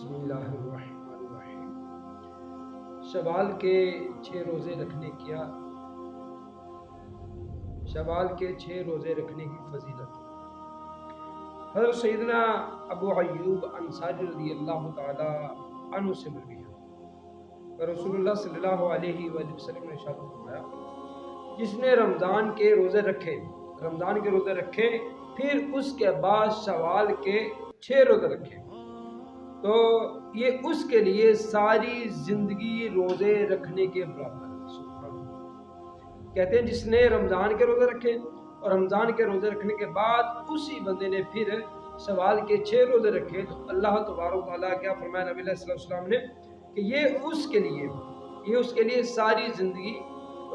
بسم اللہ الرحمن الرحیم۔ شوال کے 6 روزے رکھنے کی فضیلت۔ حضرت سیدنا ابو ایوب انصاری رضی اللہ تعالی عنہ سے مروی ہے، رسول اللہ صلی اللہ علیہ وآلہ وسلم نے ارشاد فرمایا، جس نے رمضان کے روزے رکھے پھر اس کے بعد شوال کے 6 روزے رکھے تو یہ اس کے لیے ساری زندگی روزے رکھنے کے برابر ہے۔ سبحان اللہ۔ کہتے ہیں جس نے رمضان کے روزے رکھے اور رمضان کے روزے رکھنے کے بعد اسی بندے نے پھر شوال کے 6 روزے رکھے تو اللہ تبارک و تعالیٰ کیا فرمایا نبی علیہ السلام نے کہ یہ اس کے لیے ساری زندگی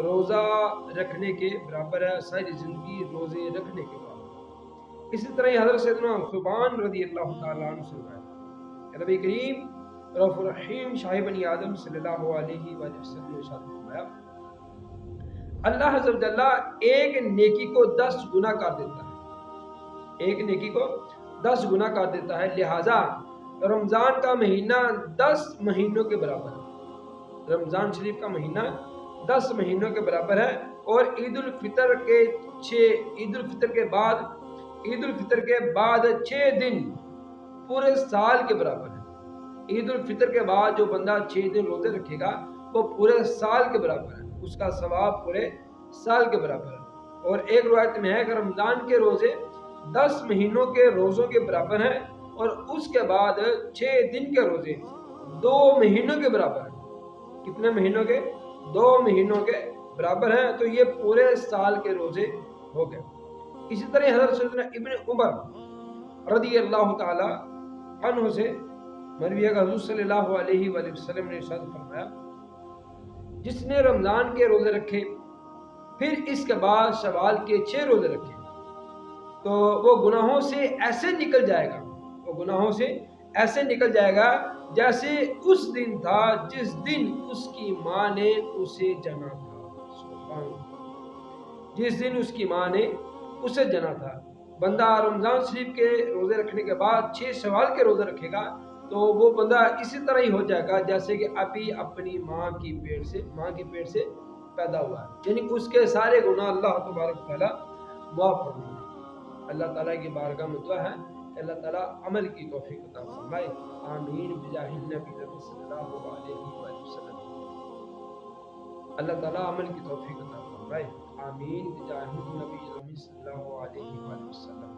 روزہ رکھنے کے برابر ہے، ساری زندگی روزے رکھنے کے برابر۔ اسی طرح حضرت سیدنا ثوبان رضی اللہ تعالیٰ عنہ سے روایت کہ نبی کریم رؤوف الرحیم شاہ بنی آدم صلی اللہ علیہ وآلہ وسلم نے ارشاد فرمایا، اللہ عز و جل ایک نیکی کو 10 گنا کر دیتا ہے، لہذا رمضان کا مہینہ 10 مہینوں کے برابر ہے۔ رمضان شریف کا مہینہ 10 مہینوں کے برابر ہے اور عید الفطر کے بعد 6 دن پورے سال کے برابر ہے۔ عید الفطر کے بعد جو بندہ 6 دن روزے رکھے گا وہ پورے سال کے برابر ہے، اس کا ثواب پورے سال کے برابر ہے۔ اور ایک روایت میں ہے کہ رمضان کے روزے 10 مہینوں کے روزوں کے برابر ہیں اور اس کے بعد 6 دن کے روزے 2 مہینوں کے برابر ہیں۔ کتنے مہینوں کے؟ 2 مہینوں کے برابر ہیں، تو یہ پورے سال کے روزے ہو گئے۔ اسی طرح حضرت سیدنا ابن عمر رضی اللہ تعالی عنہ سے مروی ہے کہ حضور صلی اللہ علیہ وآلہ وسلم نے ارشاد فرمایا، جس نے رمضان کے روزے رکھے پھر اس کے بعد شوال کے 6 روزے رکھے تو وہ گناہوں سے ایسے نکل جائے گا جیسے اس دن تھا جس دن اس کی ماں نے اسے جنا تھا۔ سبحان اللہ۔ جس دن اس کی ماں نے اسے جنا تھا۔ بندہ رمضان شریف کے روزے رکھنے کے بعد 6 شوال کے روزے رکھے گا تو وہ بندہ اسی طرح ہی ہو جائے گا جیسے کہ ابھی اپنی ماں کی پیٹ سے پیدا ہوا ہے، یعنی اس کے سارے گناہ اللہ تبارک و تعالیٰ معاف فرمائے۔ اللہ تعالیٰ کی بارگاہ میں دعا ہے کہ اللہ تعالیٰ عمل کی توفیق عطا فرمائے۔ آمین بجاہ النبی صلی اللہ علیہ وآلہ وسلم۔ اللہ تعالیٰ عمل کی توفیق عطا فرمائے۔ آمین بجاہ النبی صلی اللہ علیہ وآلہ وسلم۔